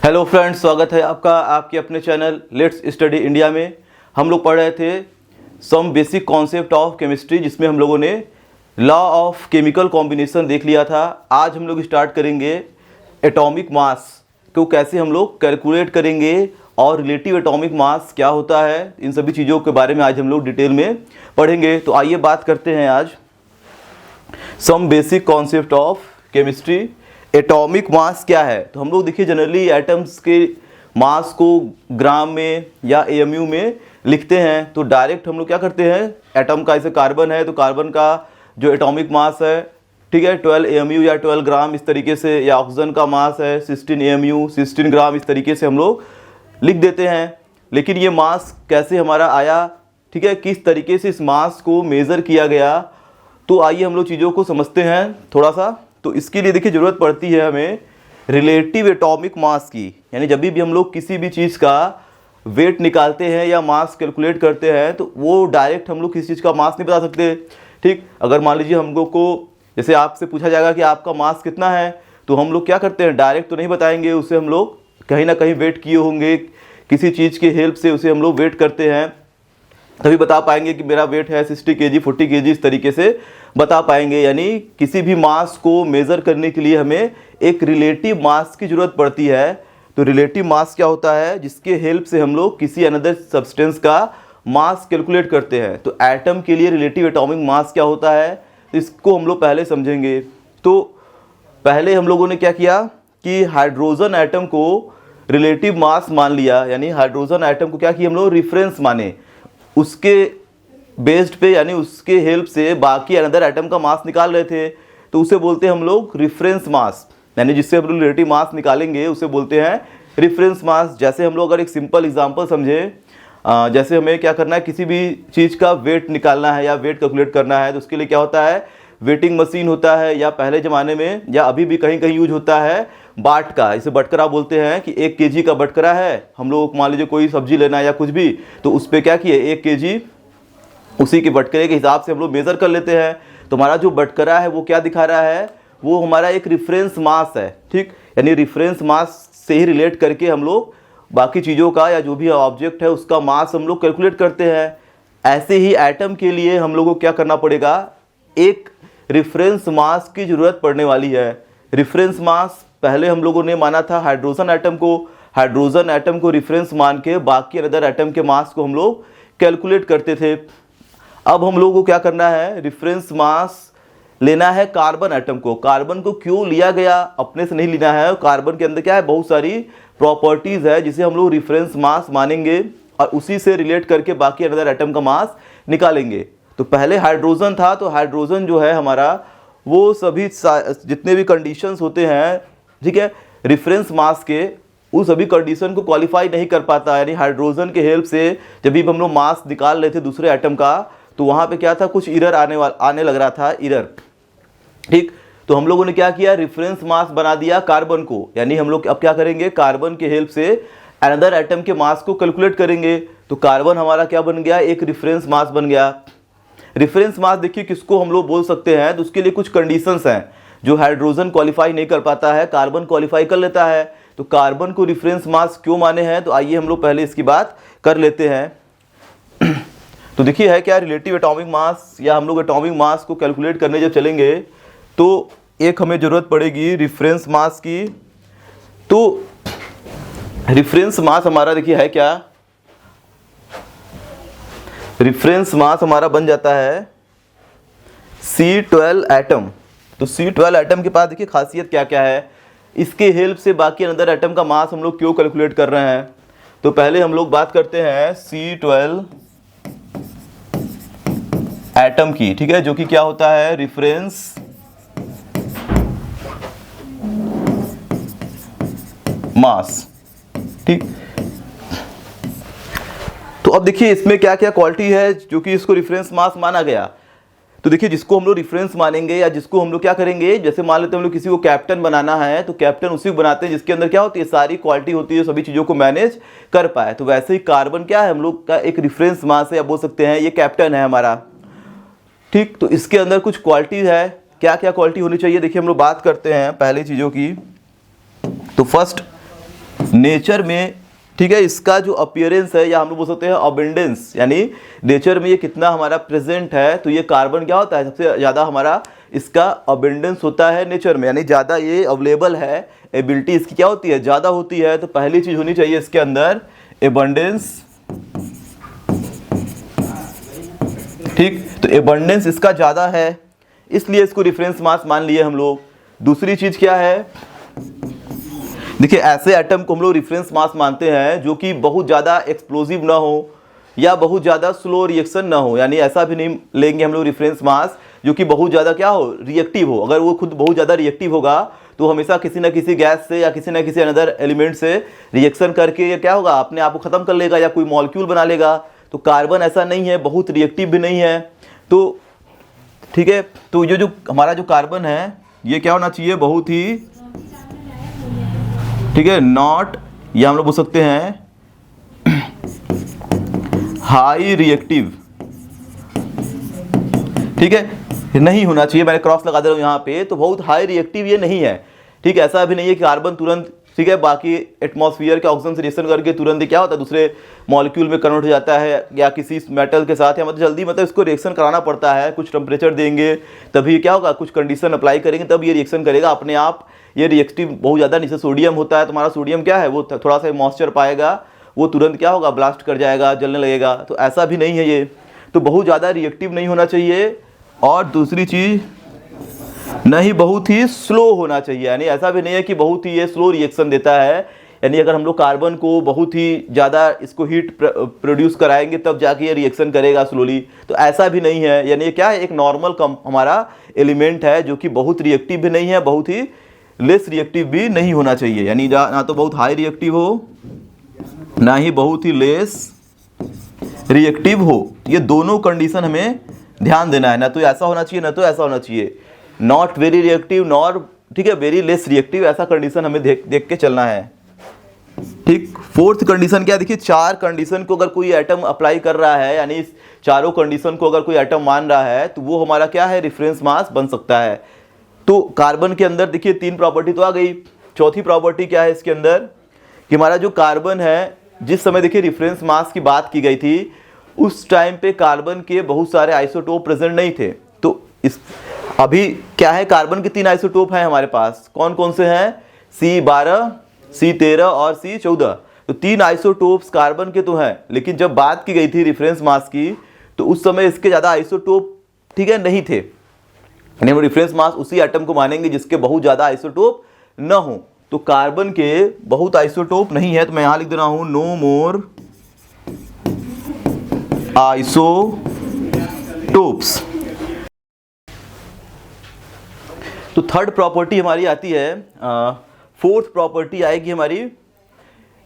Hello friends, स्वागत है आपका आपके अपने चैनल लेट्स स्टडी इंडिया में। हम लोग पढ़ रहे थे some basic concept of chemistry, जिसमें हम लोगों ने लॉ ऑफ केमिकल कॉम्बिनेशन देख लिया था। आज हम लोग स्टार्ट करेंगे एटॉमिक मास को कैसे हम लोग कैलकुलेट करेंगे और रिलेटिव एटॉमिक मास क्या होता है, इन सभी चीज़ों के बारे में आज हम लोग डिटेल में पढ़ेंगे। तो आइए बात करते हैं आज some basic concept of chemistry. Atomic mass क्या है? तो हम लोग देखिए जनरली एटम्स के मास को ग्राम में या एमयू में लिखते हैं। तो डायरेक्ट हम लोग क्या करते हैं, एटम का जैसे कार्बन है तो कार्बन का जो एटॉमिक मास है, ठीक है, 12 एमयू या 12 ग्राम इस तरीके से, या ऑक्सीजन का मास है 16 एमयू 16 ग्राम, इस तरीके से हम लोग लिख देते हैं। लेकिन ये मास कैसे हमारा आया, ठीक है, किस तरीके से इस मास को मेज़र किया गया, तो आइए हम लोग चीज़ों को समझते हैं थोड़ा सा। तो इसके लिए देखिए ज़रूरत पड़ती है हमें रिलेटिव एटॉमिक मास की, यानी जब भी हम लोग किसी भी चीज़ का वेट निकालते हैं या मास कैलकुलेट करते हैं तो वो डायरेक्ट हम लोग किसी चीज़ का मास नहीं बता सकते। ठीक, अगर मान लीजिए हम लोग को जैसे आपसे पूछा जाएगा कि आपका मास कितना है, तो हम लोग क्या करते हैं, डायरेक्ट तो नहीं बताएंगे, उसे हम लोग कहीं ना कहीं वेट किए होंगे, किसी चीज़ के हेल्प से उसे हम लोग वेट करते हैं, तभी बता पाएंगे कि मेरा वेट है 60 kg 40 kg, इस तरीके से बता पाएंगे। यानी किसी भी मास को मेज़र करने के लिए हमें एक रिलेटिव मास की ज़रूरत पड़ती है। तो रिलेटिव मास क्या होता है, जिसके हेल्प से हम लोग किसी अनदर सब्सटेंस का मास कैलकुलेट करते हैं। तो एटम के लिए रिलेटिव एटॉमिक मास क्या होता है, तो इसको हम लोग पहले समझेंगे। तो पहले हम लोगों ने क्या किया कि हाइड्रोजन एटम को रिलेटिव मास मान लिया, यानी हाइड्रोजन एटम को क्या किया हम लोग, रेफरेंस माने, उसके बेस्ड पे, यानी उसके हेल्प से बाकी अनदर एटम का मास निकाल रहे थे, तो उसे बोलते हैं हम लोग रेफरेंस मास। यानी जिससे हम लोग रिलेटिव मास निकालेंगे उसे बोलते हैं रेफरेंस मास। जैसे हम लोग अगर एक सिंपल एग्जांपल समझें, जैसे हमें क्या करना है, किसी भी चीज़ का वेट निकालना है या वेट कैलकुलेट करना है, तो उसके लिए क्या होता है, वेटिंग मशीन होता है, या पहले ज़माने में या अभी भी कहीं कहीं यूज होता है बाट का, इसे बटकरा बोलते हैं कि 1 kg का बटकरा है। हम लोग मान लीजिए कोई सब्जी लेना है या कुछ भी, तो उस पर क्या किए, 1 kg उसी के बटकरे के हिसाब से हम लोग मेज़र कर लेते हैं। तो हमारा जो बटकरा है वो क्या दिखा रहा है, वो हमारा एक रेफरेंस मास है। ठीक, यानी रेफरेंस मास से ही रिलेट करके हम लोग बाकी चीज़ों का या जो भी ऑब्जेक्ट है उसका मास हम लोग कैलकुलेट करते हैं। ऐसे ही एटम के लिए हम लोगों को क्या करना पड़ेगा, एक रेफरेंस मास की ज़रूरत पड़ने वाली है। रेफरेंस मास पहले हम लोगों ने माना था हाइड्रोजन एटम को, हाइड्रोजन एटम को रेफरेंस मान के बाकी अदर एटम के मास को हम लोग कैलकुलेट करते थे। अब हम लोगों को क्या करना है, रेफरेंस मास लेना है कार्बन एटम को। कार्बन को क्यों लिया गया, अपने से नहीं लेना है, कार्बन के अंदर क्या है, बहुत सारी प्रॉपर्टीज़ है जिसे हम लोग रेफरेंस मास मानेंगे और उसी से रिलेट करके बाकी अदर एटम का मास निकालेंगे। तो पहले हाइड्रोजन था, तो हाइड्रोजन जो है हमारा, वो सभी जितने भी कंडीशंस होते हैं, ठीक है, रेफरेंस मास के, उस सभी कंडीशन को क्वालिफाई नहीं कर पाता। यानी हाइड्रोजन के हेल्प से जब भी हम लोग मास निकाल रहे थे दूसरे एटम का, तो वहाँ पे क्या था, कुछ एरर आने लग रहा था, एरर। ठीक, तो हम लोगों ने क्या किया, रेफरेंस मास बना दिया कार्बन को। यानी हम लोग अब क्या करेंगे, कार्बन के हेल्प से अनदर एटम के मास को कैलकुलेट करेंगे। तो कार्बन हमारा क्या बन गया, एक रेफरेंस मास बन गया। रेफरेंस मास देखिए किसको हम लोग बोल सकते हैं, तो उसके लिए कुछ कंडीशंस हैं जो हाइड्रोजन क्वालिफाई नहीं कर पाता है, कार्बन क्वालिफाई कर लेता है। तो कार्बन को रेफरेंस मास क्यों माने हैं, तो आइए हम लोग पहले इसकी बात कर लेते हैं। तो देखिए है क्या, रिलेटिव एटॉमिक मास, या हम लोग एटॉमिक मास को कैलकुलेट करने जब चलेंगे तो एक हमें ज़रूरत पड़ेगी रेफरेंस मास की। तो रेफरेंस मास हमारा देखिए है क्या, रेफरेंस मास हमारा बन जाता है C12 एटम। तो C12 एटम के पास देखिए खासियत क्या क्या है, इसके हेल्प से बाकी अनदर एटम का मास हम लोग क्यों कैलकुलेट कर रहे हैं। तो पहले हम लोग बात करते हैं C12 एटम की, ठीक है, जो कि क्या होता है, रेफरेंस मास। ठीक, तो अब देखिए इसमें क्या क्या क्वालिटी है जो कि इसको रेफरेंस मास माना गया। तो देखिए जिसको हम लोग रेफरेंस मानेंगे या जिसको हम लोग क्या करेंगे, जैसे मान लेते हैं हम लोग किसी को कैप्टन बनाना है, तो कैप्टन उसी को बनाते हैं जिसके अंदर क्या होती है, सारी क्वालिटी होती है, सभी चीज़ों को मैनेज कर पाए। तो वैसे ही कार्बन क्या है, हम लोग का एक रेफरेंस मास है, या बोल सकते हैं ये कैप्टन है हमारा। ठीक, तो इसके अंदर कुछ क्वालिटी है, क्या क्या क्वालिटी होनी चाहिए, देखिए हम लोग बात करते हैं पहले चीज़ों की। तो फर्स्ट नेचर में, ठीक है, इसका जो अपीयरेंस है या हम लोग बोल सकते हैं अबेंडेंस, यानी नेचर में ये कितना हमारा प्रेजेंट है, तो ये कार्बन क्या होता है, सबसे ज़्यादा हमारा इसका अबेंडेंस होता है नेचर में, यानी ज़्यादा ये अवेलेबल है, एबिलिटी इसकी क्या होती है, ज़्यादा होती है। तो पहली चीज़ होनी चाहिए इसके अंदर एबंडेंस, ठीक, तो एबंडेंस इसका ज़्यादा है, इसलिए इसको रेफरेंस मास मान लिए हम लोग। दूसरी चीज़ क्या है, देखिए ऐसे एटम को हम लोग रेफरेंस मास मानते हैं जो कि बहुत ज़्यादा एक्सप्लोजिव ना हो या बहुत ज़्यादा स्लो रिएक्शन ना हो, यानी ऐसा भी नहीं लेंगे हम लोग रेफरेंस मास जो कि बहुत ज़्यादा क्या हो, रिएक्टिव हो। अगर वो खुद बहुत ज़्यादा रिएक्टिव होगा तो हमेशा किसी न किसी गैस से या किसी न किसी अनदर एलिमेंट से रिएक्शन करके ये क्या होगा, अपने आप को ख़त्म कर लेगा या कोई मॉलिक्यूल बना लेगा। तो कार्बन ऐसा नहीं है, बहुत रिएक्टिव भी नहीं है। तो ठीक है, तो ये जो हमारा जो कार्बन है ये क्या होना चाहिए, बहुत ही, ठीक है, नॉट, या हम लोग बोल सकते हैं हाई रिएक्टिव, ठीक है, नहीं होना चाहिए। मैंने क्रॉस लगा दे रहा हूँ यहाँ पे, तो बहुत हाई रिएक्टिव ये नहीं है, ठीक है। ऐसा भी नहीं है कि कार्बन तुरंत, ठीक है, बाकी एटमॉस्फेयर के ऑक्सीजन से रिएक्शन करके तुरंत क्या होता है, दूसरे मॉलिक्यूल में कन्वर्ट हो जाता है या किसी मेटल के साथ, या मतलब जल्दी, मतलब इसको रिएक्शन कराना पड़ता है, कुछ टेम्परेचर देंगे तभी क्या होगा, कुछ कंडीशन अप्लाई करेंगे तब ये रिएक्शन करेगा अपने आप। ये रिएक्टिव बहुत ज़्यादा, नीचे सोडियम होता है, तुम्हारा सोडियम क्या है, वो थोड़ा सा मॉइस्चर पाएगा, वो तुरंत क्या होगा, ब्लास्ट कर जाएगा, जलने लगेगा। तो ऐसा भी नहीं है ये, तो बहुत ज़्यादा रिएक्टिव नहीं होना चाहिए। और दूसरी चीज़, नहीं बहुत ही स्लो होना चाहिए, यानी ऐसा भी नहीं है कि बहुत ही ये स्लो रिएक्शन देता है, यानी अगर हम लोग कार्बन को बहुत ही ज़्यादा इसको हीट प्रोड्यूस कराएंगे तब जाके ये रिएक्शन करेगा स्लोली, तो ऐसा भी नहीं है। यानी ये क्या है, एक नॉर्मल हमारा एलिमेंट है जो कि बहुत रिएक्टिव भी नहीं है, बहुत ही लेस रिएक्टिव भी नहीं होना चाहिए, यानी ना तो बहुत हाई रिएक्टिव हो ना ही बहुत ही लेस रिएक्टिव हो। ये दोनों कंडीशन हमें ध्यान देना है, ना तो ऐसा होना चाहिए ना तो ऐसा होना चाहिए, नॉट वेरी रिएक्टिव नॉर, ठीक है, वेरी लेस रिएक्टिव, ऐसा कंडीशन हमें देख के चलना है, ठीक। फोर्थ कंडीशन क्या है, देखिए 4 कंडीशन को अगर कोई एटम अप्लाई कर रहा है, यानी इस चारों कंडीशन को अगर कोई एटम मान रहा है तो वो हमारा क्या है, रेफरेंस मास बन सकता है। तो कार्बन के अंदर देखिए 3 प्रॉपर्टी तो आ गई। चौथी प्रॉपर्टी क्या है इसके अंदर, कि हमारा जो कार्बन है, जिस समय देखिए रेफरेंस मास की बात की गई थी उस टाइम पे कार्बन के बहुत सारे आइसोटोप प्रेजेंट नहीं थे। तो इस अभी क्या है, कार्बन के 3 आइसोटोप हैं हमारे पास, कौन कौन से हैं, C12, C13 और C14। तो 3 आइसोटोप्स कार्बन के तो हैं, लेकिन जब बात की गई थी रेफरेंस मास की तो उस समय इसके ज़्यादा आइसोटोप, ठीक है, नहीं थे। यानी हम रेफरेंस मास उसी एटम को मानेंगे जिसके बहुत ज़्यादा आइसोटोप न हो। तो कार्बन के बहुत आइसोटोप नहीं है, तो मैं यहाँ लिख दे रहा हूँ नो मोर आइसोटोप्स। तो थर्ड प्रॉपर्टी हमारी आती है, फोर्थ प्रॉपर्टी आएगी हमारी,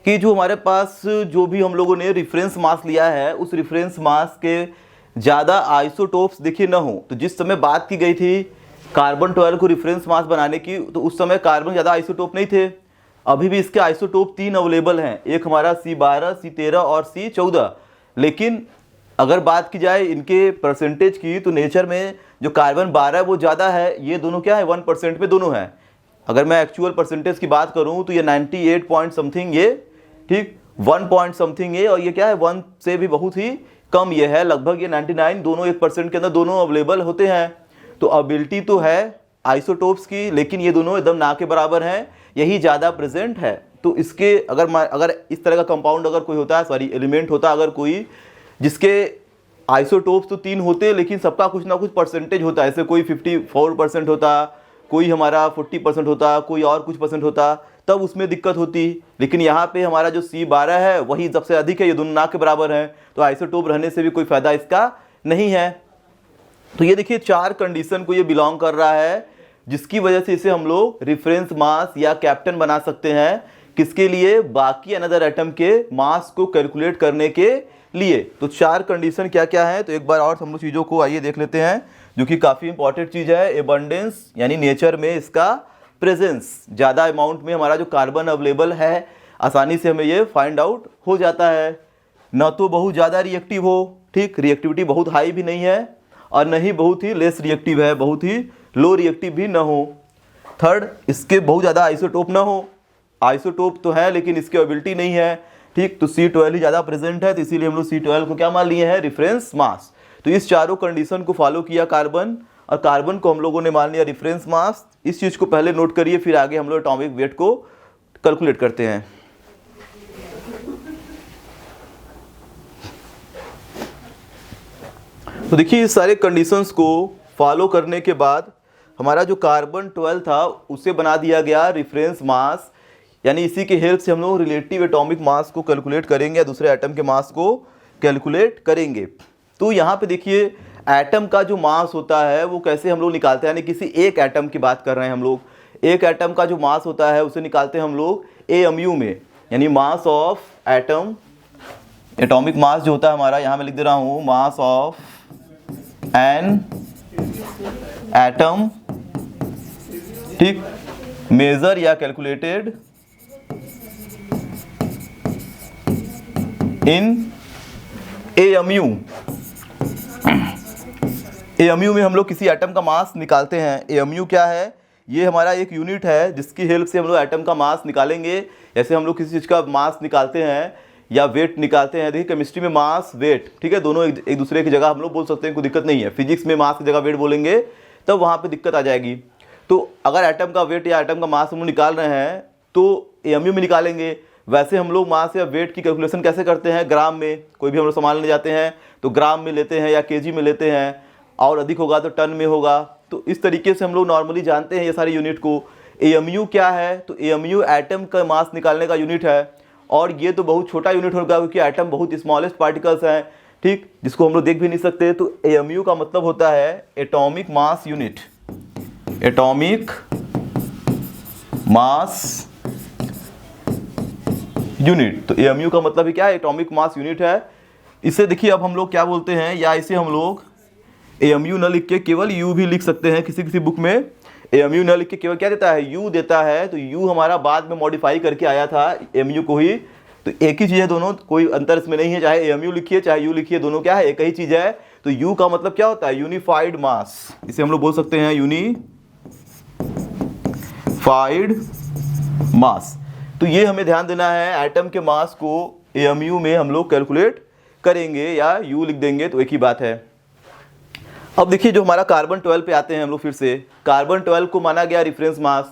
कि जो हमारे पास जो भी हम लोगों ने रेफरेंस मास लिया है उस रेफरेंस मास के ज़्यादा आइसोटोप्स देखिए न हो। तो जिस समय बात की गई थी कार्बन 12 को रेफरेंस मास बनाने की, तो उस समय कार्बन ज़्यादा आइसोटोप नहीं थे। अभी भी इसके आइसोटोप 3 अवेलेबल हैं, एक हमारा C12, C13 और C14। लेकिन अगर बात की जाए इनके परसेंटेज की, तो नेचर में जो कार्बन 12 है वो ज़्यादा है, ये दोनों क्या है 1% पे दोनों हैं। अगर मैं एक्चुअल परसेंटेज की बात करूं तो ये 98 पॉइंट समथिंग ये, ठीक, 1 पॉइंट समथिंग ये, और ये क्या है 1 से भी बहुत ही कम ये है, लगभग ये 99, दोनों 1% के अंदर दोनों अवेलेबल होते हैं। तो एबिलिटी तो है आइसोटोप्स की, लेकिन ये दोनों एकदम ना के बराबर हैं, यही ज़्यादा प्रेजेंट है। तो इसके अगर इस तरह का कंपाउंड अगर कोई होता है, सॉरी एलिमेंट होता अगर कोई, जिसके आइसोटोप्स तो 3 होते लेकिन सबका कुछ ना कुछ परसेंटेज होता है, ऐसे कोई 54% होता, कोई हमारा 40% होता, कोई और कुछ परसेंट होता, तब उसमें दिक्कत होती। लेकिन यहाँ पे हमारा जो C12 है वही सबसे अधिक है, ये दोनों ना के बराबर हैं, तो आइसोटोप रहने से भी कोई फ़ायदा इसका नहीं है। तो ये देखिए 4 कंडीशन को ये बिलोंग कर रहा है, जिसकी वजह से इसे हम लोग रेफरेंस मास या कैप्टन बना सकते हैं। किसके लिए, बाकी अनदर एटम के मास को कैलकुलेट करने के लिए। तो 4 कंडीशन क्या क्या है, तो एक बार और हम लोग चीज़ों को आइए देख लेते हैं, जो कि काफ़ी इंपॉर्टेंट चीज़ है। एबंडेंस, यानी नेचर में इसका प्रेजेंस, ज़्यादा अमाउंट में हमारा जो कार्बन अवेलेबल है, आसानी से हमें ये फाइंड आउट हो जाता है। न तो बहुत ज़्यादा रिएक्टिव हो, ठीक, रिएक्टिविटी बहुत हाई भी नहीं है, और न ही बहुत ही लेस रिएक्टिव है, बहुत ही लो रिएक्टिव भी न हो। थर्ड, इसके बहुत ज़्यादा आइसोटोप ना हो, आइसोटोप तो है लेकिन इसकी एबिलिटी नहीं है, ठीक। तो C12 ही ज़्यादा प्रेजेंट है, तो इसीलिए हम लोग C12 को क्या मान लिए हैं, रेफरेंस मास। तो इस चारों कंडीशन को फॉलो किया कार्बन, और कार्बन को हम लोगों ने मान लिया रेफरेंस मास। इस चीज़ को पहले नोट करिए, फिर आगे हम लोग एटॉमिक वेट को कैलकुलेट करते हैं। तो देखिए इस सारे कंडीशंस को फॉलो करने के बाद हमारा जो कार्बन 12 था उसे बना दिया गया रेफरेंस मास, यानी इसी के हेल्प से हम लोग रिलेटिव एटॉमिक मास को कैलकुलेट करेंगे या दूसरे एटम के मास को कैलकुलेट करेंगे। तो यहाँ पे देखिए एटम का जो मास होता है वो कैसे हम लोग निकालते हैं, यानी किसी एक एटम की बात कर रहे हैं हम लोग। एक एटम का जो मास होता है उसे निकालते हैं हम लोग AMU में, यानी mass of atom. Atomic mass जो होता है हमारा, यहाँ मैं लिख दे रहा हूँ, मास ऑफ एन एटम, ठीक, मेजर या कैलकुलेटेड इन AMU। AMU में हम लोग किसी एटम का मास निकालते हैं। AMU क्या है, ये हमारा एक यूनिट है जिसकी हेल्प से हम लोग एटम का मास निकालेंगे। जैसे हम लोग किसी चीज़ का मास निकालते हैं या वेट निकालते हैं, देखिए केमिस्ट्री में मास वेट, ठीक है, दोनों एक दूसरे की जगह हम लोग बोल सकते हैं, कोई दिक्कत नहीं है। फिजिक्स में मास की जगह वेट बोलेंगे तब वहाँ पे दिक्कत आ जाएगी। तो अगर एटम का वेट या एटम का मास हम लोग निकाल रहे हैं तो AMU में निकालेंगे। वैसे हम लोग मास या वेट की कैलकुलेशन कैसे करते हैं, ग्राम में। कोई भी हम लोग सामान लेने जाते हैं तो ग्राम में लेते हैं या केजी में लेते हैं, और अधिक होगा तो टन में होगा। तो इस तरीके से हम लोग नॉर्मली जानते हैं ये सारे यूनिट को। AMU क्या है, तो AMU एटम का मास निकालने का यूनिट है, और ये तो बहुत छोटा यूनिट होगा क्योंकि एटम बहुत स्मॉलेस्ट पार्टिकल्स हैं, ठीक, जिसको हम लोग देख भी नहीं सकते। तो AMU का मतलब होता है atomic mass unit, atomic mass unit. तो AMU का मतलब ही क्या है, एटॉमिक मास यूनिट है। इसे देखिए अब हम लोग क्या बोलते हैं, या इसे हम लोग AMU न लिख के केवल U भी लिख सकते हैं। किसी किसी बुक में AMU न लिख के केवल क्या देता है, U देता है। तो U हमारा बाद में मॉडिफाई करके आया था MU को ही। तो एक ही चीज़ है दोनों, कोई अंतर इसमें नहीं है, चाहे AMU लिखिए चाहे U लिखिए, दोनों क्या है, एक ही चीज़ है। तो U का मतलब क्या होता है, यूनिफाइड मास। इसे हम लोग बोल सकते हैं यूनिफाइड मास। तो ये हमें ध्यान देना है, एटम के मास को AMU में हम लोग कैलकुलेट करेंगे या U लिख देंगे, तो एक ही बात है। अब देखिए जो हमारा कार्बन 12 पे आते हैं हम लोग फिर से। कार्बन 12 को माना गया रेफरेंस मास।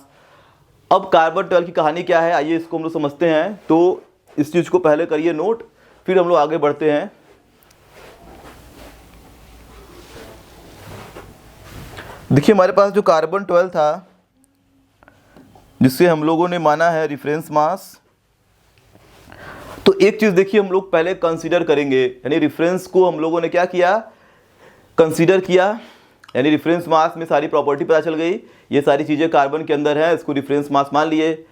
अब कार्बन 12 की कहानी क्या है, आइए इसको हम लोग समझते हैं। तो इस चीज़ को पहले करिए नोट, फिर हम लोग आगे बढ़ते हैं। देखिए हमारे पास जो कार्बन 12 था जिससे हम लोगों ने माना है रेफरेंस मास, तो एक चीज़ देखिए हम लोग पहले कंसीडर करेंगे, यानी रेफरेंस को हम लोगों ने क्या किया, कंसीडर किया, यानी रेफरेंस मास में सारी प्रॉपर्टी पता चल गई। ये सारी चीज़ें कार्बन के अंदर है, इसको रेफरेंस मास मान लिए।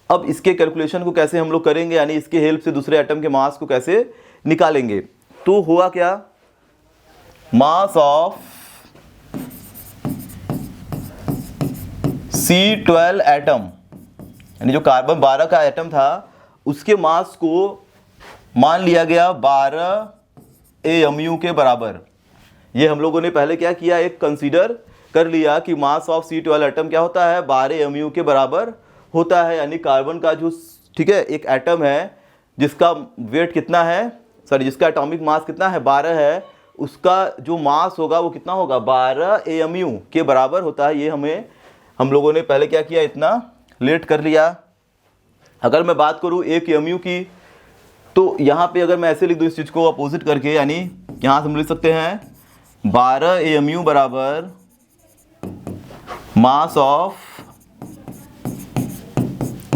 अब इसके कैलकुलेशन को कैसे हम लोग करेंगे, यानी इसके हेल्प से दूसरे एटम के मास को कैसे निकालेंगे। तो हुआ क्या, मास ऑफ C12 एटम, यानी जो कार्बन 12 का एटम था उसके मास को मान लिया गया 12 AMU के बराबर। ये हम लोगों ने पहले क्या किया, एक कंसीडर कर लिया कि मास ऑफ C12 एटम क्या होता है, 12 AMU के बराबर होता है। यानी कार्बन का जो, ठीक है, एक एटम है जिसका वेट कितना है, सॉरी जिसका एटॉमिक मास कितना है, 12 है, उसका जो मास होगा वो कितना होगा, 12 AMU के बराबर होता है। ये हम लोगों ने पहले क्या किया, इतना लेट कर लिया। अगर मैं बात करूँ 1 AMU की, तो यहाँ पे अगर मैं ऐसे लिख दूँ इस चीज़ को अपोजिट करके, यानी यहाँ से हम लिख सकते हैं 12 AMU बराबर मास ऑफ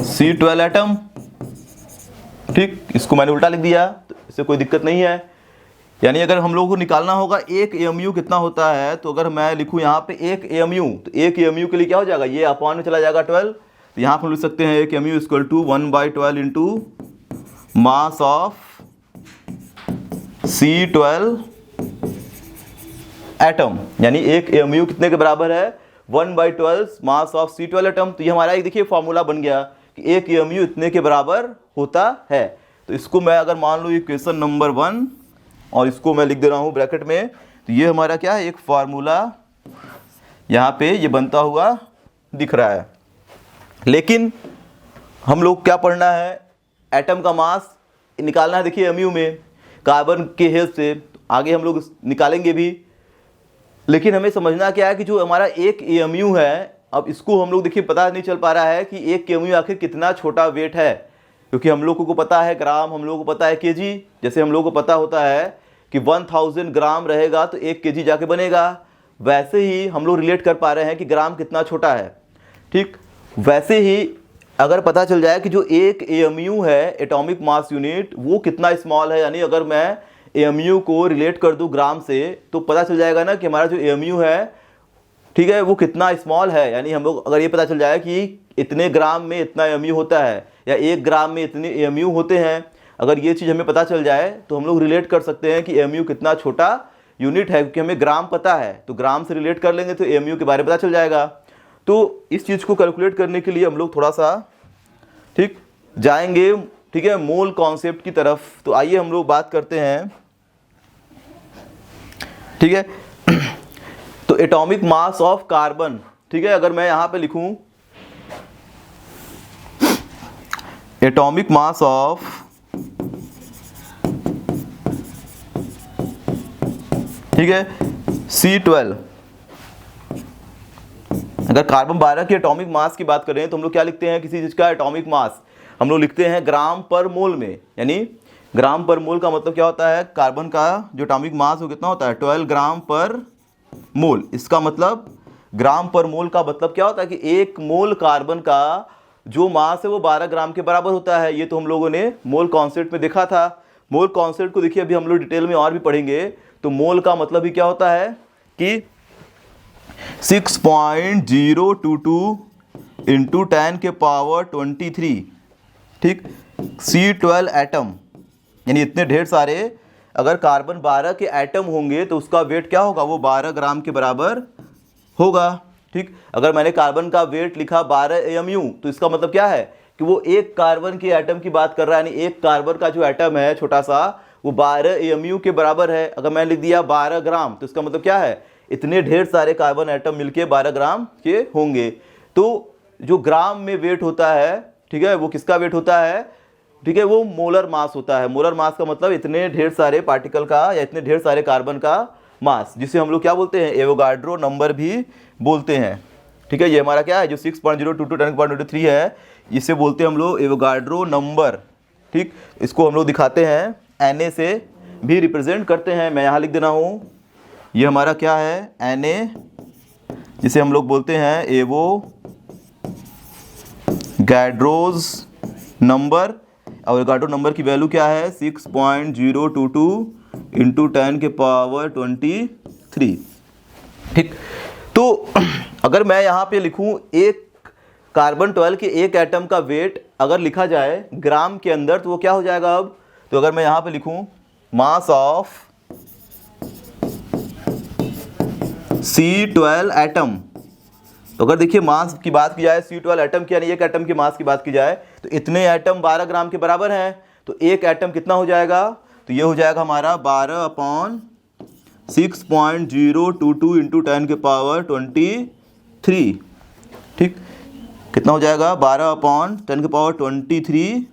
C12 एटम, ठीक। इसको मैंने उल्टा लिख दिया, तो इससे कोई दिक्कत नहीं है। यानी अगर हम लोगों को निकालना होगा 1 AMU कितना होता है, तो अगर मैं लिखूँ यहाँ पे 1 AMU, तो 1 AMU के लिए क्या हो जाएगा, ये अपॉन में चला जाएगा 12। तो यहाँ पर लिख सकते हैं 1 AMU equal to 1/12 into mass of C12 atom, यानी 1 AMU कितने के बराबर है, 1/12 मास ऑफ C12 एटम। तो ये हमारा एक देखिए फॉर्मूला बन गया कि 1 AMU इतने के बराबर होता है। तो इसको मैं अगर मान लूँ इक्वेशन नंबर 1 और इसको मैं लिख दे रहा हूँ ब्रैकेट में, तो ये हमारा क्या है, एक फार्मूला यहाँ पे ये बनता हुआ दिख रहा है। लेकिन हम लोग क्या पढ़ना है, एटम का मास निकालना है। देखिए एमयू में कार्बन के हेल्प से आगे हम लोग निकालेंगे भी, लेकिन हमें समझना क्या है कि जो हमारा एक एमयू है, अब इसको हम लोग देखिए पता नहीं चल पा रहा है कि एक एमयू आखिर कितना छोटा वेट है, क्योंकि हम लोगों को पता है ग्राम, हम लोगों को पता है केजी। जैसे हम लोगों को पता होता है कि 1000 ग्राम रहेगा तो 1 केजी जाके बनेगा, वैसे ही हम लोग रिलेट कर पा रहे हैं कि ग्राम कितना छोटा है। ठीक वैसे ही अगर पता चल जाए कि जो एक एमयू है, एटॉमिक मास यूनिट, वो कितना स्मॉल है, यानी अगर मैं एमयू को रिलेट कर दूं ग्राम से, तो पता चल जाएगा ना कि हमारा जो एमयू है, ठीक है, वो कितना स्मॉल है। यानी हम लोग अगर ये पता चल जाए कि इतने ग्राम में इतना एमयू होता है या 1 ग्राम में इतने एमयू होते हैं, अगर ये चीज़ हमें पता चल जाए तो हम लोग रिलेट कर सकते हैं कि एमयू कितना छोटा यूनिट है, क्योंकि हमें ग्राम पता है तो ग्राम से रिलेट कर लेंगे तो एमयू के बारे में पता चल जाएगा। तो इस चीज़ को कैलकुलेट करने के लिए हम लोग थोड़ा सा ठीक जाएंगे, ठीक है, मोल कॉन्सेप्ट की तरफ। तो आइए हम लोग बात करते हैं, ठीक है। तो एटॉमिक मास ऑफ कार्बन, ठीक है, अगर मैं यहां पे लिखूं एटॉमिक मास ऑफ ठीक है C12, अगर कार्बन 12 की एटॉमिक मास की बात करें तो हम लोग क्या लिखते हैं, किसी चीज का एटॉमिक मास हम लोग लिखते हैं ग्राम पर मोल में। यानी ग्राम पर मोल का मतलब क्या होता है, कार्बन का जो एटॉमिक मास वो कितना होता है 12 ग्राम पर मोल। इसका मतलब ग्राम पर मोल का मतलब क्या होता है कि 1 मोल कार्बन का जो मास है वो 12 ग्राम के बराबर होता है। ये तो हम लोगों ने मोल कॉन्सेप्ट में देखा था। मोल कॉन्सेप्ट को देखिए अभी हम लोग डिटेल में और भी पढ़ेंगे। तो मोल का मतलब ही क्या होता है कि 6.022 इंटू 10 के पावर 23, ठीक, C12 एटम, यानी इतने ढेर सारे अगर कार्बन 12 के एटम होंगे तो उसका वेट क्या होगा, वो 12 ग्राम के बराबर होगा। ठीक, अगर मैंने कार्बन का वेट लिखा 12 एमयू तो इसका मतलब क्या है कि वो एक कार्बन के एटम की बात कर रहा है, यानी एक कार्बन का जो एटम है छोटा सा वो 12 एमयू के बराबर है। अगर मैं लिख दिया 12 ग्राम तो इसका मतलब क्या है, इतने ढेर सारे कार्बन एटम मिलके 12 ग्राम के होंगे। तो जो ग्राम में वेट होता है, ठीक है, वो किसका वेट होता है, ठीक है, वो मोलर मास होता है। मोलर मास का मतलब इतने ढेर सारे पार्टिकल का या इतने ढेर सारे कार्बन का मास, जिसे हम लोग क्या बोलते हैं, एवोगाड्रो नंबर भी बोलते हैं। ठीक है, ये हमारा क्या है जो 6.022 10 की पावर 23 है, इसे बोलते हैं हम लोग एवोगाड्रो नंबर। ठीक, इसको हम लोग दिखाते हैं Na से भी रिप्रेजेंट करते हैं। मैं यहाँ लिख दे रहा हूँ, ये हमारा क्या है Na, जिसे हम लोग बोलते हैं एवोगाड्रोज नंबर। और एवोगाड्रो नंबर की वैल्यू क्या है 6.022 इंटू 10 के पावर 23। ठीक, तो अगर मैं यहाँ पे लिखूँ एक कार्बन 12 के एक एटम का वेट अगर लिखा जाए ग्राम के अंदर तो वो क्या हो जाएगा। अब तो अगर मैं यहाँ पे लिखूँ मास ऑफ C12 एटम, तो अगर देखिए मास की बात की जाए C12 एटम की, यानी एक एटम के मास की बात की जाए तो इतने एटम 12 ग्राम के बराबर हैं। तो एक एटम कितना हो जाएगा, तो ये हो जाएगा हमारा 12/6.022 इंटू 10 के पावर 23। ठीक, कितना हो जाएगा 12/10 के पावर 23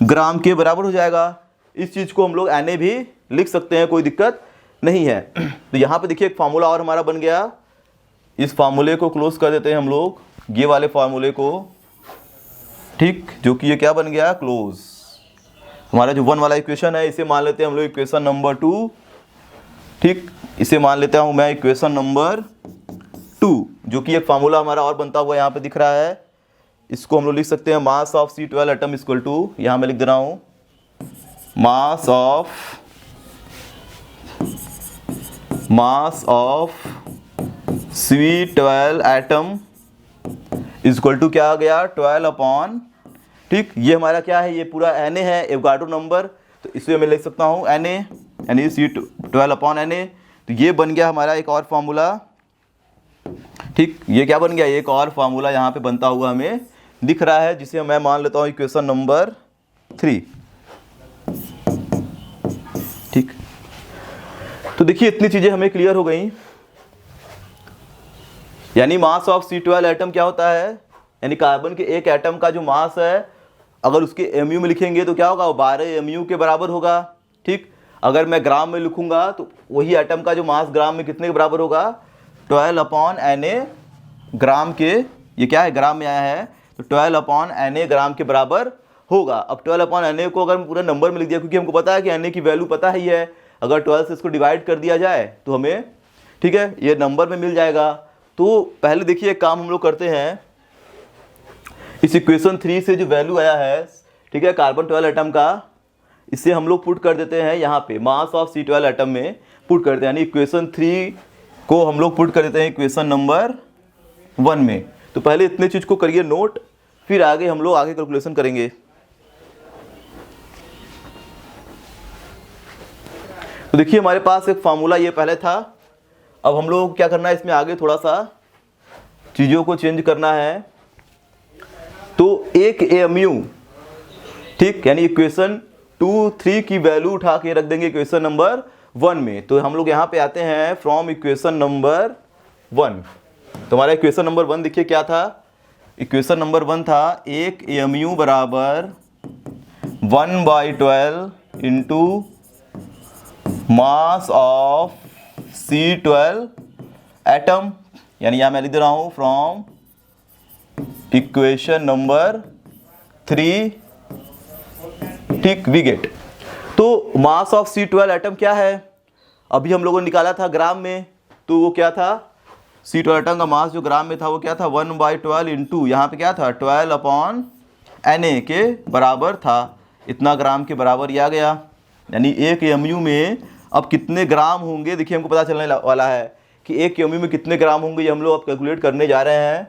ग्राम के बराबर हो जाएगा। इस चीज़ को हम लोग Na भी लिख सकते हैं, कोई दिक्कत नहीं है। तो यहाँ पे देखिए एक फार्मूला और हमारा बन गया। इस फार्मूले को क्लोज कर देते हैं हम लोग, ये वाले फार्मूले को। ठीक, जो कि ये क्या बन गया, क्लोज। हमारा जो 1 वाला इक्वेशन है इसे मान लेते हैं हम लोग इक्वेशन नंबर 2। ठीक, इसे मान लेता हूँ मैं इक्वेशन नंबर 2, जो कि एक फार्मूला हमारा और बनता हुआ यहाँ पे दिख रहा है। इसको हम लोग लिख सकते हैं mass of C12 atom equal to, यहाँ मैं लिख दे रहा हूँ mass of C12 atom equal to क्या आ गया 12 ठीक, ये हमारा क्या है, ये पूरा Na है, एवोगाड्रो नंबर। तो इसमें मैं लिख सकता हूँ Na यानी C12 Na। तो ये बन गया हमारा एक और फार्मूला। ठीक, ये क्या बन गया, एक और फार्मूला यहाँ पे बनता हुआ हमें दिख रहा है, जिसे मैं मान लेता हूँ इक्वेशन नंबर 3। ठीक, तो देखिए इतनी चीजें हमें क्लियर हो गई। यानी मास ऑफ C12 एटम क्या होता है यानी कार्बन के एक एटम का जो मास है अगर उसके mu में लिखेंगे तो क्या होगा, वो 12 mu के बराबर होगा। ठीक, अगर मैं ग्राम में लिखूंगा तो वही एटम का जो मास ग्राम में कितने के बराबर होगा, 12/Na ग्राम के, ये क्या है ग्राम में आया है, तो 12/Na ग्राम के बराबर होगा। अब 12/Na को अगर पूरा नंबर में लिख दिया, क्योंकि हमको पता है कि Na की वैल्यू पता ही है, अगर 12 से इसको डिवाइड कर दिया जाए तो हमें, ठीक है, ये नंबर में मिल जाएगा। तो पहले देखिए एक काम हम लोग करते हैं, इस इक्वेशन 3 से जो वैल्यू आया है, ठीक है, कार्बन 12 एटम का, इसे हम लोग पुट कर देते हैं यहाँ पे मास ऑफ C12 एटम में पुट करते हैं, यानी इक्वेशन 3 को हम लोग पुट कर देते हैं इक्वेशन नंबर 1 में। तो पहले इतने चीज को करिए नोट, फिर आगे हम लोग आगे कैलकुलेशन करेंगे। तो देखिए हमारे पास एक फार्मूला ये पहले था, अब हम लोग क्या करना है, इसमें आगे थोड़ा सा चीज़ों को चेंज करना है। तो एक AMU, ठीक, यानी इक्वेशन 2, 3 की वैल्यू उठा के रख देंगे इक्वेशन नंबर 1 में। तो हम लोग यहाँ पे आते हैं फ्रॉम इक्वेशन नंबर 1। तो हमारा इक्वेशन नंबर 1 देखिए क्या था, इक्वेशन नंबर 1 था एक AMU बराबर 1/12 into mass of C12 atom, यानी यहाँ मैं लिख दे रहा हूँ फ्रॉम इक्वेशन नंबर 3, ठीक, वी गेट। तो मास ऑफ C12 एटम क्या है, अभी हम लोगों ने निकाला था ग्राम में, तो वो क्या था, C12 एटम का मास जो ग्राम में था वो क्या था, 1/12 इंटू यहाँ पे क्या था 12/Na के बराबर था, इतना ग्राम के बराबर ही आ गया। यानी एक AMU में अब कितने ग्राम होंगे, देखिए हमको पता चलने वाला है कि एक AMU में कितने ग्राम होंगे, ये हम लोग अब कैलकुलेट करने जा रहे हैं।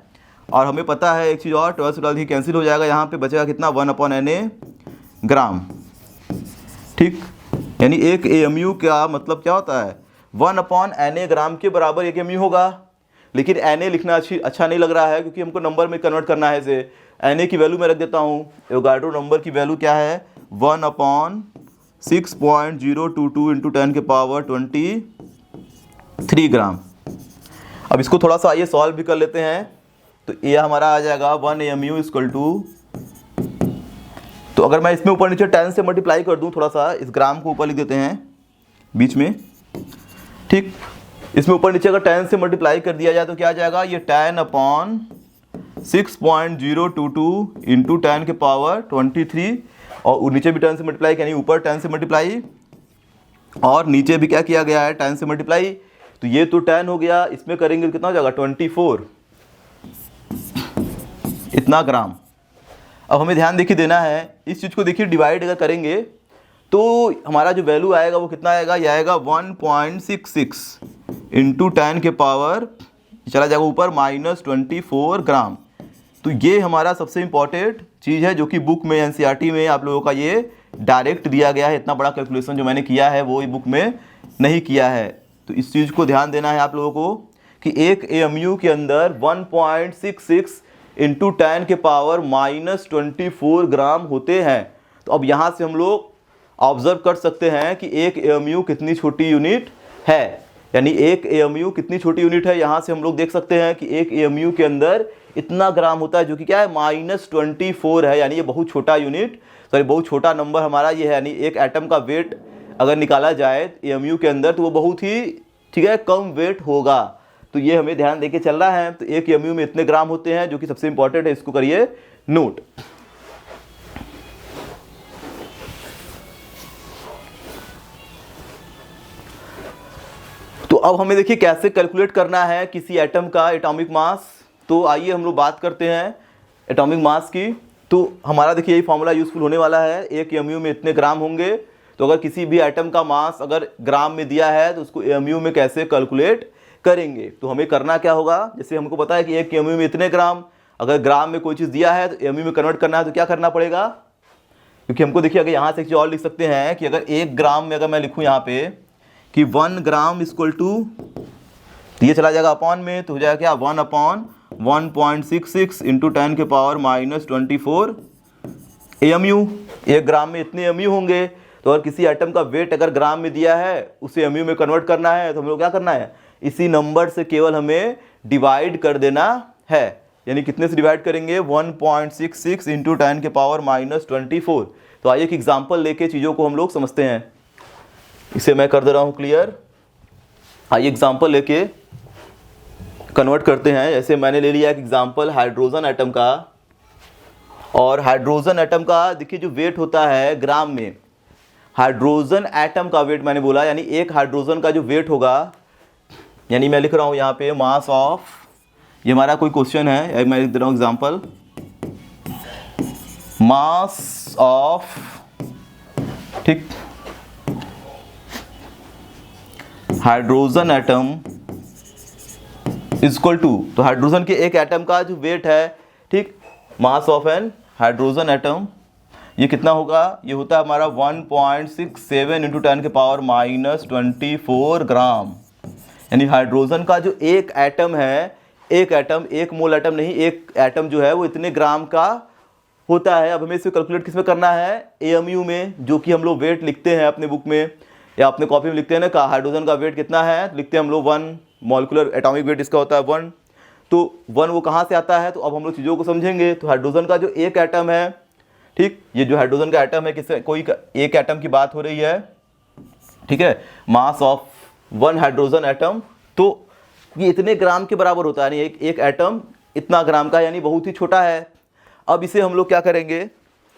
और हमें पता है एक चीज़ और, 12 से 12 कैंसिल हो जाएगा, यहाँ पे बचेगा कितना, 1/Na ग्राम। ठीक, यानी एक AMU का मतलब क्या होता है, 1/Na ग्राम के बराबर एक AMU होगा। लेकिन Na लिखना अच्छा नहीं लग रहा है, क्योंकि हमको नंबर में कन्वर्ट करना है इसे। Na की वैल्यू मैं रख देता हूँ, एवोगाड्रो नंबर की वैल्यू क्या है, 1/6.022 इंटू 10 के पावर 23 ग्राम। अब इसको थोड़ा सा आइए सॉल्व भी कर लेते हैं। तो ये हमारा आ जाएगा 1 AMU इक्वल टू, तो अगर मैं इसमें ऊपर नीचे 10 से मल्टीप्लाई कर दूं, थोड़ा सा इस ग्राम को ऊपर लिख देते हैं बीच में, ठीक, इसमें ऊपर नीचे अगर 10 से मल्टीप्लाई कर दिया जाए तो क्या आ जाएगा, ये 10/6.022 इंटू 10 के पावर 23, और नीचे भी 10 से मल्टीप्लाई, यानी ऊपर 10 से मल्टीप्लाई और नीचे भी क्या किया गया है 10 से मल्टीप्लाई। तो ये तो 10 हो गया, इसमें करेंगे तो कितना हो जाएगा 24, इतना ग्राम। अब हमें ध्यान देखिए देना है, इस चीज़ को देखिए डिवाइड अगर करेंगे तो हमारा जो वैल्यू आएगा वो कितना आएगा, ये आएगा 1.66 इंटू 10 के पावर चला जाएगा ऊपर -24 ग्राम। तो ये हमारा सबसे इम्पॉर्टेंट चीज़ है, जो कि बुक में NCERT में आप लोगों का ये डायरेक्ट दिया गया है। इतना बड़ा कैलकुलेशन जो मैंने किया है वो बुक में नहीं किया है। तो इस चीज़ को ध्यान देना है आप लोगों को कि एक AMU के अंदर 1.66 इंटू 10 के पावर -24 ग्राम होते हैं। तो अब यहाँ से हम लोग ऑब्जर्व कर सकते हैं कि एक AMU कितनी छोटी यूनिट है, यानी एक AMU कितनी छोटी यूनिट है। यहाँ से हम लोग देख सकते हैं कि एक AMU के अंदर इतना ग्राम होता है, जो कि क्या है -24 है, यानी ये बहुत छोटा यूनिट, सॉरी बहुत छोटा नंबर हमारा ये है। यानी एक एटम का वेट अगर निकाला जाए AMU के अंदर तो वो बहुत ही, ठीक है, कम वेट होगा। तो ये हमें ध्यान देके चलना है। तो एक AMU में इतने ग्राम होते हैं, जो कि सबसे इंपॉर्टेंट है, इसको करिए नोट। तो अब हमें देखिए कैसे कैलकुलेट करना है किसी एटम का एटॉमिक मास। तो आइए हम लोग बात करते हैं एटॉमिक मास की। तो हमारा देखिए यही फॉर्मूला यूजफुल होने वाला है, एक AMU में इतने ग्राम होंगे। तो अगर किसी भी एटम का मास अगर ग्राम में दिया है तो उसको AMU में कैसे कैलकुलेट करेंगे। तो हमें करना क्या होगा, जैसे हमको पता है कि एक AMU में इतने ग्राम, अगर ग्राम में कोई चीज़ दिया है तो AMU में कन्वर्ट करना है तो क्या करना पड़ेगा, क्योंकि हमको देखिए अगर यहाँ से एक चीज़ और लिख सकते हैं कि अगर 1 ग्राम में अगर मैं लिखूँ यहाँ पे कि 1 ग्राम इक्वल टू, तो ये चला जाएगा अपॉन में, तो हो जाएगा क्या 1/1.66 इंटू 10 के पावर -24 AMU। 1 ग्राम में इतने AMU होंगे। तो अगर किसी एटम का वेट अगर ग्राम में दिया है उसे AMU में कन्वर्ट करना है तो हम लोग क्या करना है, इसी नंबर से केवल हमें डिवाइड कर देना है। यानी कितने से डिवाइड करेंगे 1.66 इंटू 10 के पावर -24। तो आइए एक एग्जाम्पल लेके चीज़ों को हम लोग समझते हैं। इसे मैं कर दे रहा हूँ क्लियर। आइए एग्जाम्पल लेके कन्वर्ट करते हैं। जैसे मैंने ले लिया एक एग्जाम्पल हाइड्रोजन एटम का, और हाइड्रोजन एटम का देखिए जो वेट होता है ग्राम में, हाइड्रोजन एटम का वेट मैंने बोला, यानी एक हाइड्रोजन का जो वेट होगा, यानी मैं लिख रहा हूँ यहाँ पे मास ऑफ, ये हमारा कोई क्वेश्चन है, मैं लिख दे रहा हूँ एग्जाम्पल, मास ऑफ, ठीक, हाइड्रोजन एटम इक्वल टू, तो हाइड्रोजन के एक एटम का जो वेट है, ठीक, mass of an hydrogen atom, ये कितना होगा, ये होता है हमारा 1.67 इंटू 10 के पावर -24 ग्राम। यानी हाइड्रोजन का जो एक एटम है, एक एटम, एक मोल एटम नहीं, एक एटम जो है वो इतने ग्राम का होता है। अब हमें इसे कैलकुलेट किस में करना है, AMU में, जो कि हम लोग वेट लिखते हैं अपने बुक में या अपने कॉपी में लिखते हैं ना, हाइड्रोजन का वेट कितना है, लिखते हैं हम लोग 1, मॉलिक्यूलर एटॉमिक वेट इसका होता है 1। तो 1 वो कहाँ से आता है, तो अब हम लोग चीज़ों को समझेंगे। तो हाइड्रोजन का जो एक एटम है, ठीक, ये जो हाइड्रोजन का एटम है, किससे, कोई एक एटम की बात हो रही है, ठीक है, मास ऑफ 1 हाइड्रोजन एटम, तो ये इतने ग्राम के बराबर होता है, यानी एक एटम इतना ग्राम का, यानी बहुत ही छोटा है। अब इसे हम लोग क्या करेंगे,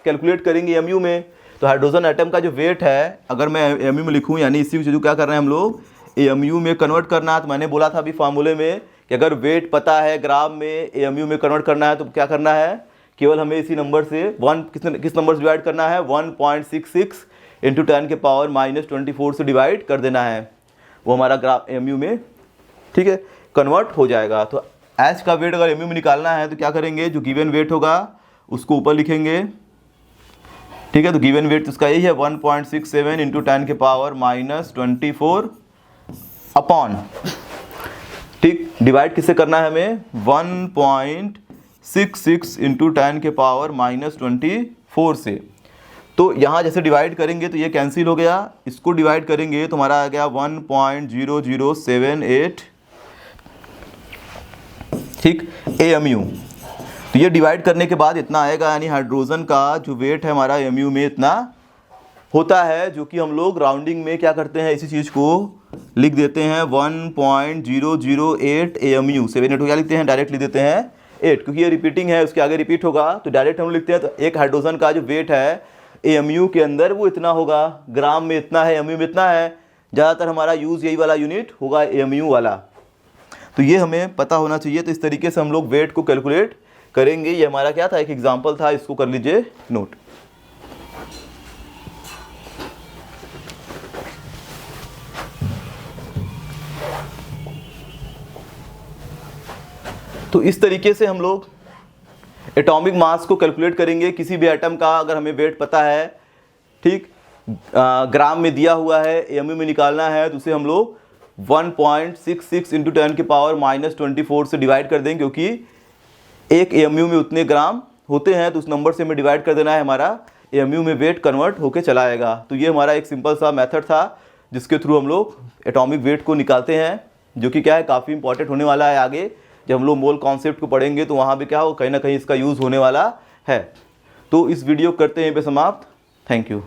कैलकुलेट करेंगे AMU में। तो हाइड्रोजन एटम का जो वेट है, अगर मैं AMU में लिखूँ, यानी इसी चीज़ को क्या कर रहे हैं हम लोग, AMU में कन्वर्ट करना। तो मैंने बोला था अभी फार्मूले में कि अगर वेट पता है ग्राम में AMU में कन्वर्ट करना है, तो क्या करना है, केवल हमें इसी नंबर से किस नंबर से डिवाइड करना है, 1.66 इंटू 10 के पावर -24 से डिवाइड कर देना है, वो हमारा ग्राफ AMU में, ठीक है, कन्वर्ट हो जाएगा। तो एच का वेट अगर AMU में निकालना है तो क्या करेंगे, जो गिवन वेट होगा उसको ऊपर लिखेंगे, ठीक है। तो गिवन वेट उसका यही है 1.67 इंटू 10 के पावर -24 अपॉन, ठीक, डिवाइड किससे करना है हमें, 1.66 इंटू 10 के पावर -24 से। तो यहाँ जैसे डिवाइड करेंगे तो ये कैंसिल हो गया, इसको डिवाइड करेंगे तो हमारा आ गया 1.0078, ठीक, AMU। तो ये डिवाइड करने के बाद इतना आएगा, यानी हाइड्रोजन का जो वेट है हमारा AMU में इतना होता है, जो कि हम लोग राउंडिंग में क्या करते हैं, इसी चीज़ को लिख देते हैं 1.008 AMU। 7 8 क्या लिखते हैं, डायरेक्ट लिख देते हैं 8, क्योंकि ये रिपीटिंग है, उसके आगे रिपीट होगा तो डायरेक्ट हम लिखते हैं। तो एक हाइड्रोजन का जो वेट है AMU के अंदर वो इतना होगा, ग्राम में इतना है, AMU में इतना है। ज़्यादातर हमारा यूज़ यही वाला यूनिट होगा AMU वाला, तो ये हमें पता होना चाहिए। तो इस तरीके से हम लोग वेट को कैलकुलेट करेंगे। ये हमारा क्या था, एक एग्जाम्पल था, इसको कर लीजिए नोट। तो इस तरीके से हम लोग एटॉमिक मास को कैलकुलेट करेंगे। किसी भी एटम का अगर हमें वेट पता है, ठीक, ग्राम में दिया हुआ है, AMU में निकालना है, तो उसे हम लोग 1.66 इंटू 10 के पावर -24 से डिवाइड कर देंगे, क्योंकि एक AMU में उतने ग्राम होते हैं, तो उस नंबर से हमें डिवाइड कर देना है, हमारा AMU में वेट कन्वर्ट होके चला आएगा। तो ये हमारा एक सिंपल सा मेथड था जिसके थ्रू हम लोग एटॉमिक वेट को निकालते हैं, जो कि क्या है, काफ़ी इंपॉर्टेंट होने वाला है। आगे जब हम लोग मोल कॉन्सेप्ट को पढ़ेंगे तो वहाँ भी क्या हो, कहीं ना कहीं इसका यूज़ होने वाला है। तो इस वीडियो करते हैं पे समाप्त। Thank you.